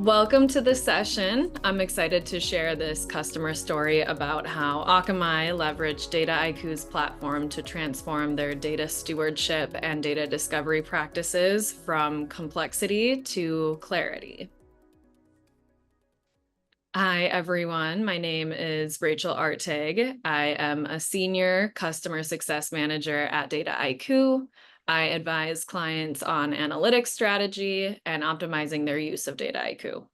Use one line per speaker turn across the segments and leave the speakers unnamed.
Welcome to the session. I'm excited to share this customer story about how Akamai leveraged Dataiku's platform to transform their data stewardship and data discovery practices from complexity to clarity. Hi, everyone. My name is Rachel Artig. I am a senior customer success manager at Dataiku. I advise clients on analytics strategy and optimizing their use of Dataiku.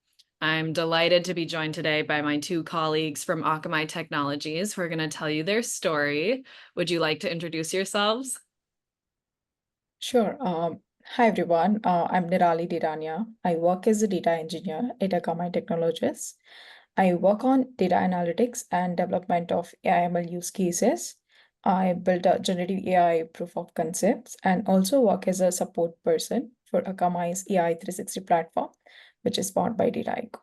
I'm delighted to be joined today by my two colleagues from Akamai Technologies who are going to tell you their story. Would you like to introduce yourselves?
Sure. Hi, everyone. I'm Nirali Dedaniya. I work as a data engineer at Akamai Technologies. I work on data analytics and development of AI/ML use cases. I built a generative AI proof of concepts and also work as a support person for Akamai's AI 360 platform, which is powered by Dataiku.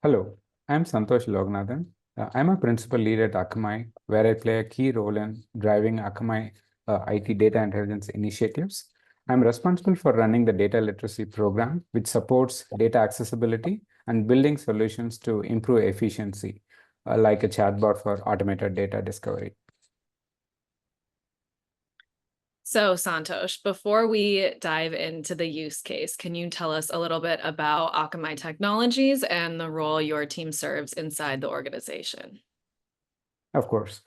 Hello, I'm Santhoshkumar Loganthan. I'm a principal lead at Akamai, where I play a key role in driving Akamai IT data intelligence initiatives. I'm responsible for running the data literacy program, which supports data accessibility and building solutions to improve efficiency, like a chatbot for automated data discovery.
So, Santosh, before we dive into the use case, can you tell us a little bit about Akamai Technologies and the role your team serves inside the organization?
Of course.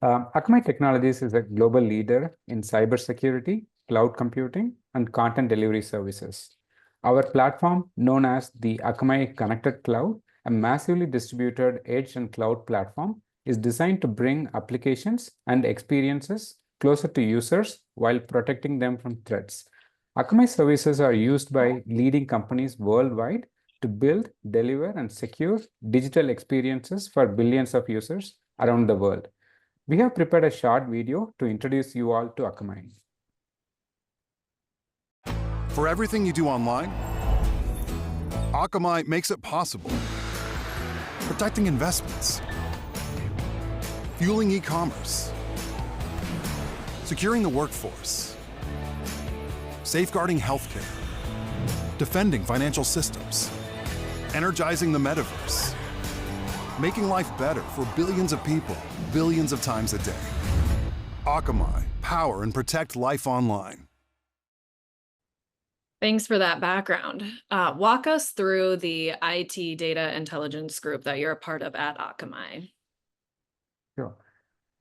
Akamai Technologies is a global leader in cybersecurity, cloud computing, and content delivery services. Our platform, known as the Akamai Connected Cloud, a massively distributed edge and cloud platform, is designed to bring applications and experiences closer to users while protecting them from threats. Akamai services are used by leading companies worldwide to build, deliver, and secure digital experiences for billions of users around the world. We have prepared a short video to introduce you all to Akamai.
For everything you do online, Akamai makes it possible. Protecting investments, fueling e-commerce, securing the workforce, safeguarding healthcare, defending financial systems, energizing the metaverse, making life better for billions of people, billions of times a day. Akamai, power and protect life online.
Thanks for that background. Walk us through the IT data intelligence group that you're a part of at Akamai.
Sure.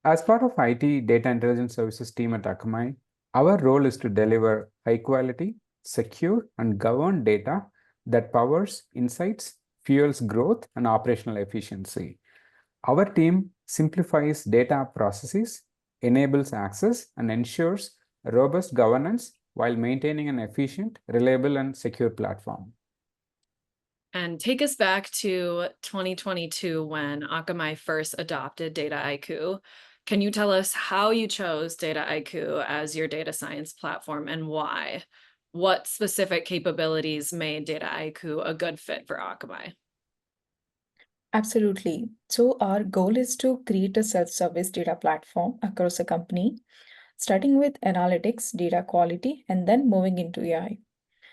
As part of IT data intelligence services team at Akamai, our role is to deliver high quality, secure, and governed data that powers insights, fuels growth, and operational efficiency. Our team simplifies data processes, enables access, and ensures robust governance while maintaining an efficient, reliable, and secure platform.
And take us back to 2022 when Akamai first adopted Dataiku. Can you tell us how you chose Dataiku as your data science platform and why? What specific capabilities made Dataiku a good fit for Akamai?
Absolutely. So our goal is to create a self-service data platform across a company, starting with analytics, data quality, and then moving into AI.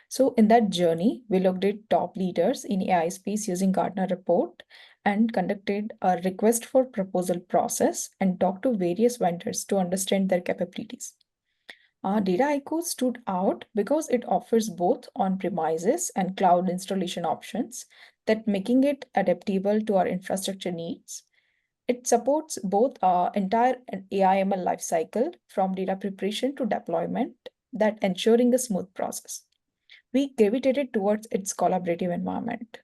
So in that journey, we looked at top leaders in AI space using Gartner report and conducted a request for proposal process and talked to various vendors to understand their capabilities. Dataiku stood out because it offers both on-premises and cloud installation options, that making it adaptable to our infrastructure needs. It supports both our entire AI/ML lifecycle from data preparation to deployment, that ensuring a smooth process. We gravitated towards its collaborative environment.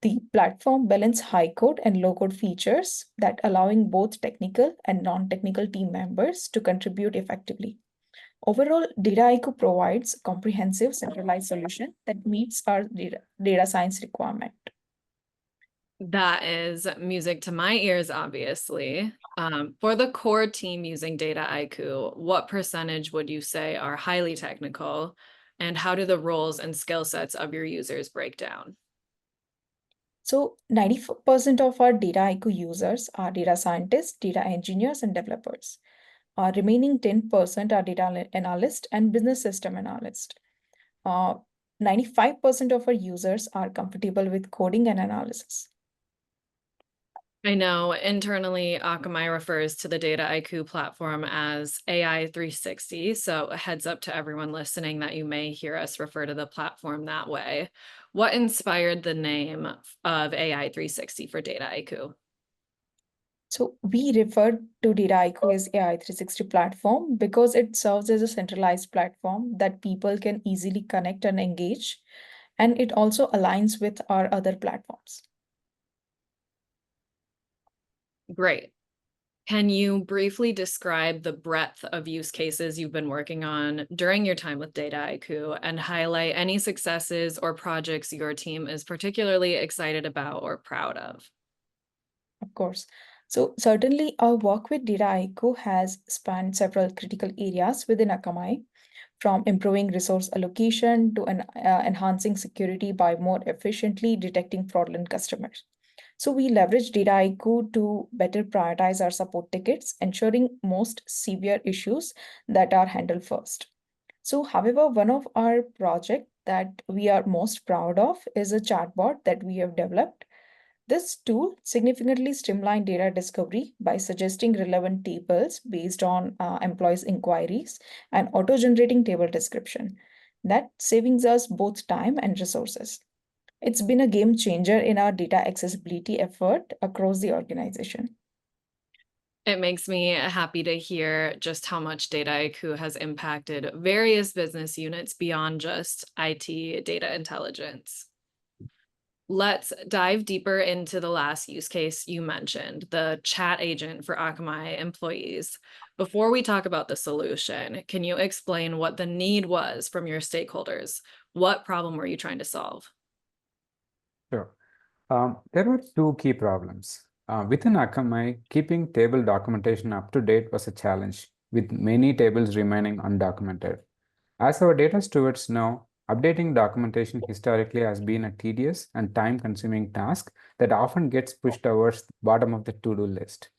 The platform balances high code and low code features, that allowing both technical and non-technical team members to contribute effectively. Overall, Dataiku provides a comprehensive centralized solution that meets our data science requirement.
That is music to my ears, obviously. For the core team using Dataiku, what percentage would you say are highly technical, and how do the roles and skill sets of your users break down?
So 94% of our Dataiku users are data scientists, data engineers, and developers. Our remaining 10% are data analysts and business system analysts. 95% of our users are comfortable with coding and analysis.
I know internally, Akamai refers to the Dataiku platform as AI 360. So a heads up to everyone listening that you may hear us refer to the platform that way. What inspired the name of AI 360 for Dataiku?
So we refer to Dataiku as AI 360 platform because it serves as a centralized platform that people can easily connect and engage, and it also aligns with our other platforms.
Great. Can you briefly describe the breadth of use cases you've been working on during your time with Dataiku and highlight any successes or projects your team is particularly excited about or proud of?
Of course. So certainly our work with Dataiku has spanned several critical areas within Akamai, from improving resource allocation to enhancing security by more efficiently detecting fraudulent customers. So we leverage Dataiku to better prioritize our support tickets, ensuring most severe issues that are handled first. So, however, one of our projects that we are most proud of is a chatbot that we have developed. This tool significantly streamlined data discovery by suggesting relevant tables based on employees' inquiries and auto-generating table description. That savings us both time and resources. It's been a game changer in our data accessibility effort across the organization.
It makes me happy to hear just how much Dataiku has impacted various business units beyond just IT data intelligence. Let's dive deeper into the last use case you mentioned, the chat agent for Akamai employees. Before we talk about the solution, can you explain what the need was from your stakeholders? What problem were you trying to solve?
Sure. There were two key problems. Within Akamai, keeping table documentation up to date was a challenge, with many tables remaining undocumented. As our data stewards know, updating documentation historically has been a tedious and time-consuming task that often gets pushed towards the bottom of the to-do list.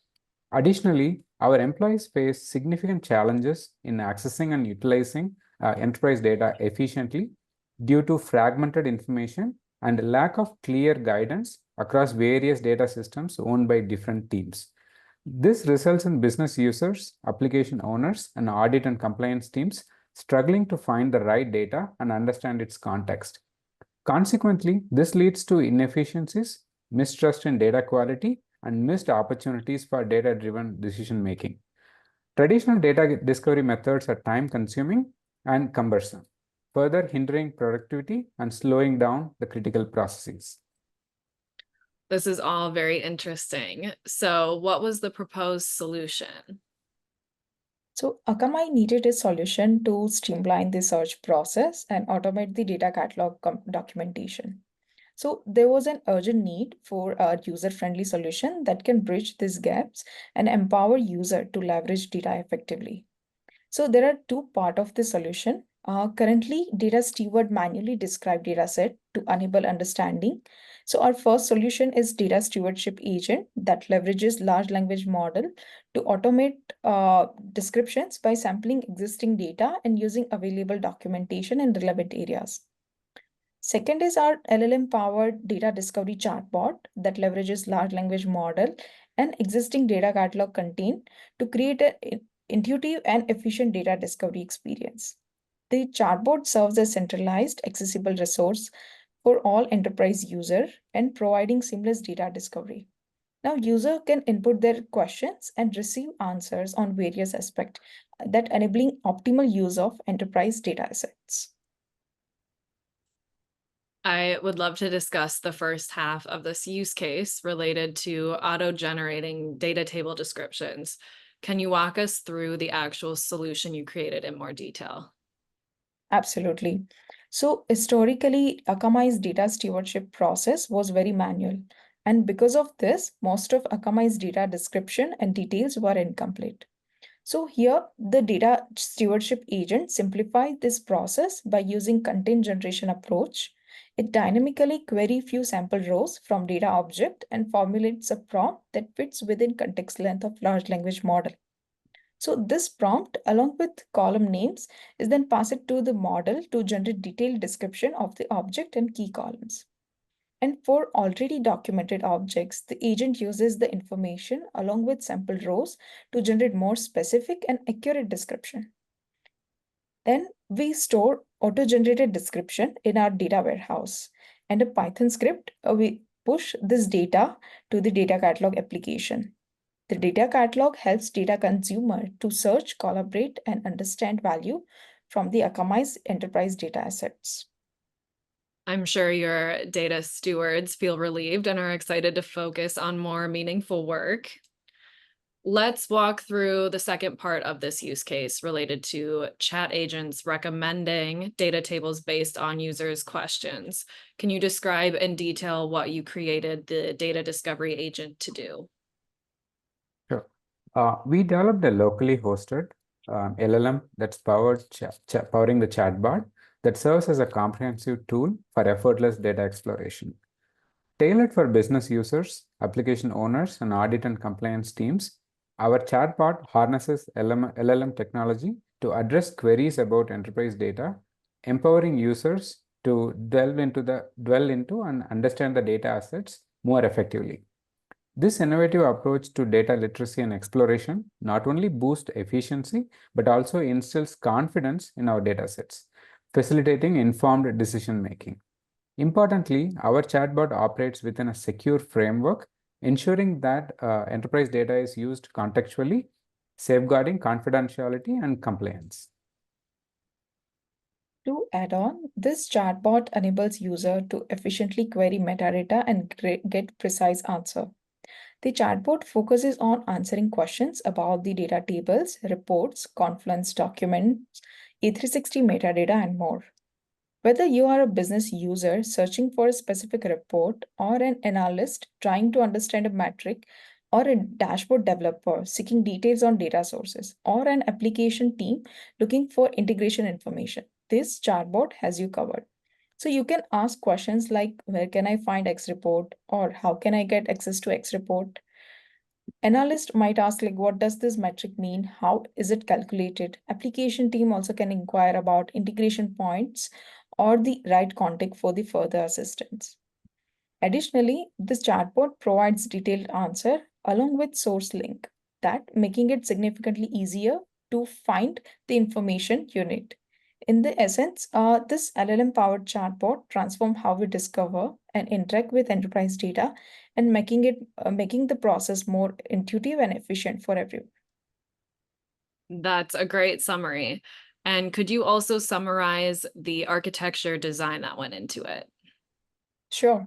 Additionally, our employees face significant challenges in accessing and utilizing enterprise data efficiently due to fragmented information and lack of clear guidance across various data systems owned by different teams. This results in business users, application owners, and audit and compliance teams struggling to find the right data and understand its context. Consequently, this leads to inefficiencies, mistrust in data quality, and missed opportunities for data-driven decision-making. Traditional data discovery methods are time-consuming and cumbersome, further hindering productivity and slowing down the critical processes.
This is all very interesting. So, what was the proposed solution?
So Akamai needed a solution to streamline the search process and automate the data catalog documentation. So there was an urgent need for a user-friendly solution that can bridge these gaps and empower user to leverage data effectively. So there are two parts of the solution. Currently, data steward manually describe data set to enable understanding. So our first solution is data stewardship agent that leverages large language model to automate descriptions by sampling existing data and using available documentation in relevant areas. Second is our LLM-powered data discovery chatbot that leverages large language model and existing data catalog content to create an intuitive and efficient data discovery experience. The chatbot serves as centralized, accessible resource for all enterprise users and providing seamless data discovery. Now, user can input their questions and receive answers on various aspects that enabling optimal use of enterprise data assets.
I would love to discuss the first half of this use case related to auto-generating data table descriptions. Can you walk us through the actual solution you created in more detail?
Absolutely. So historically, Akamai's data stewardship process was very manual. And because of this, most of Akamai's data description and details were incomplete. So here, the data stewardship agent simplifies this process by using content generation approach. It dynamically query few sample rows from data object and formulates a prompt that fits within context length of large language model. So this prompt, along with column names, is then passed to the model to generate detailed description of the object and key columns. And for already documented objects, the agent uses the information along with sample rows to generate more specific and accurate description. Then we store auto-generated description in our data warehouse. And a Python script, we push this data to the data catalog application. The data catalog helps data consumer to search, collaborate, and understand value from the Akamai's enterprise data assets.
I'm sure your data stewards feel relieved and are excited to focus on more meaningful work. Let's walk through the second part of this use case related to chat agents recommending data tables based on users' questions. Can you describe in detail what you created the data discovery agent to do?
Sure. We developed a locally hosted LLM that's powering the chatbot that serves as a comprehensive tool for effortless data exploration. Tailored for business users, application owners, and audit and compliance teams, our chatbot harnesses LLM technology to address queries about enterprise data, empowering users to delve into and understand the data assets more effectively. This innovative approach to data literacy and exploration not only boosts efficiency, but also instills confidence in our datasets, facilitating informed decision making. Importantly, our chatbot operates within a secure framework, ensuring that enterprise data is used contextually, safeguarding confidentiality and compliance.
To add on, this chatbot enables user to efficiently query metadata and get precise answer. The chatbot focuses on answering questions about the data tables, reports, Confluence documents, E360 metadata, and more. Whether you are a business user searching for a specific report, or an analyst trying to understand a metric, or a dashboard developer seeking details on data sources, or an application team looking for integration information, this chatbot has you covered. So you can ask questions like, where can I find X report? Or how can I get access to X report? Analyst might ask, like, what does this metric mean? How is it calculated? Application team also can inquire about integration points or the right contact for the further assistance. Additionally, this chatbot provides detailed answer along with source link, that making it significantly easier to find the information you need. In the essence, this LLM-powered chatbot transforms how we discover and interact with enterprise data, and making the process more intuitive and efficient for everyone.
That's a great summary. And could you also summarize the architecture design that went into it?
Sure.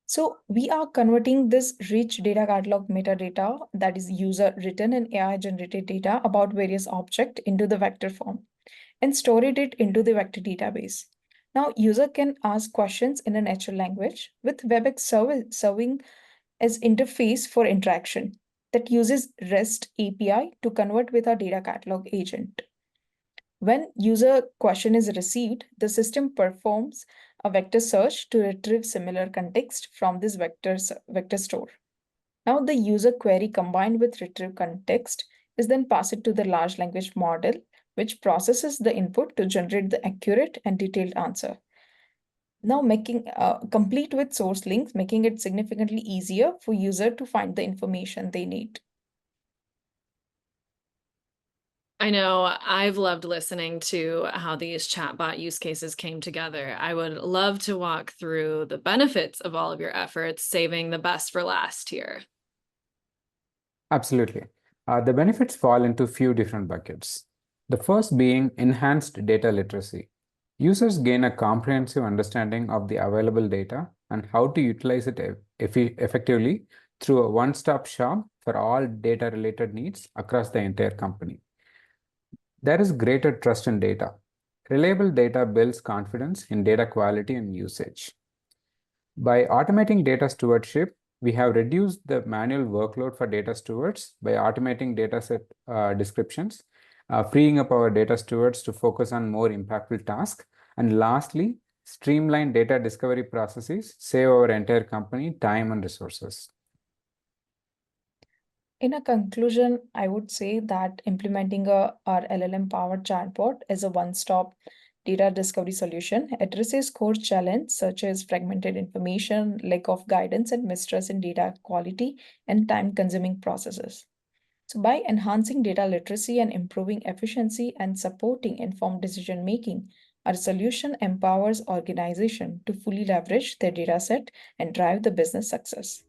So we are converting this rich data catalog metadata, that is user written and AI generated data about various objects, into the vector form and stored it into the vector database. Now, user can ask questions in a natural language, with WebEx serving as interface for interaction that uses REST API to convert with our data catalog agent. When user question is received, the system performs a vector search to retrieve similar context from this vector store. Now, the user query combined with retrieve context is then passed to the large language model, which processes the input to generate the accurate and detailed answer. Now, making complete with source links, making it significantly easier for user to find the information they need.
I know I've loved listening to how these chatbot use cases came together. I would love to walk through the benefits of all of your efforts, saving the best for last here.
Absolutely. The benefits fall into a few different buckets. The first being enhanced data literacy. Users gain a comprehensive understanding of the available data and how to utilize it effectively through a one-stop shop for all data-related needs across the entire company. There is greater trust in data. Reliable data builds confidence in data quality and usage. By automating data stewardship, we have reduced the manual workload for data stewards by automating dataset descriptions, freeing up our data stewards to focus on more impactful tasks. And lastly, streamline data discovery processes, save our entire company time and resources.
In a conclusion, I would say that implementing our LLM-powered chatbot as a one-stop data discovery solution addresses core challenges such as fragmented information, lack of guidance, and mistrust in data quality and time-consuming processes. So, by enhancing data literacy and improving efficiency and supporting informed decision making, our solution empowers organizations to fully leverage their data set and drive the business success.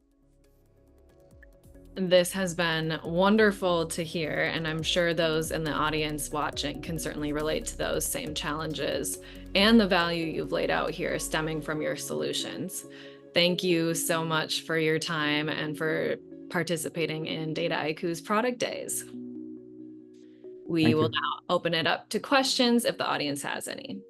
This has been wonderful to hear, and I'm sure those in the audience watching can certainly relate to those same challenges and the value you've laid out here stemming from your solutions. Thank you so much for your time and for participating in Dataiku's product days. We
Thank
will
you.
now open it up to questions if the audience has any.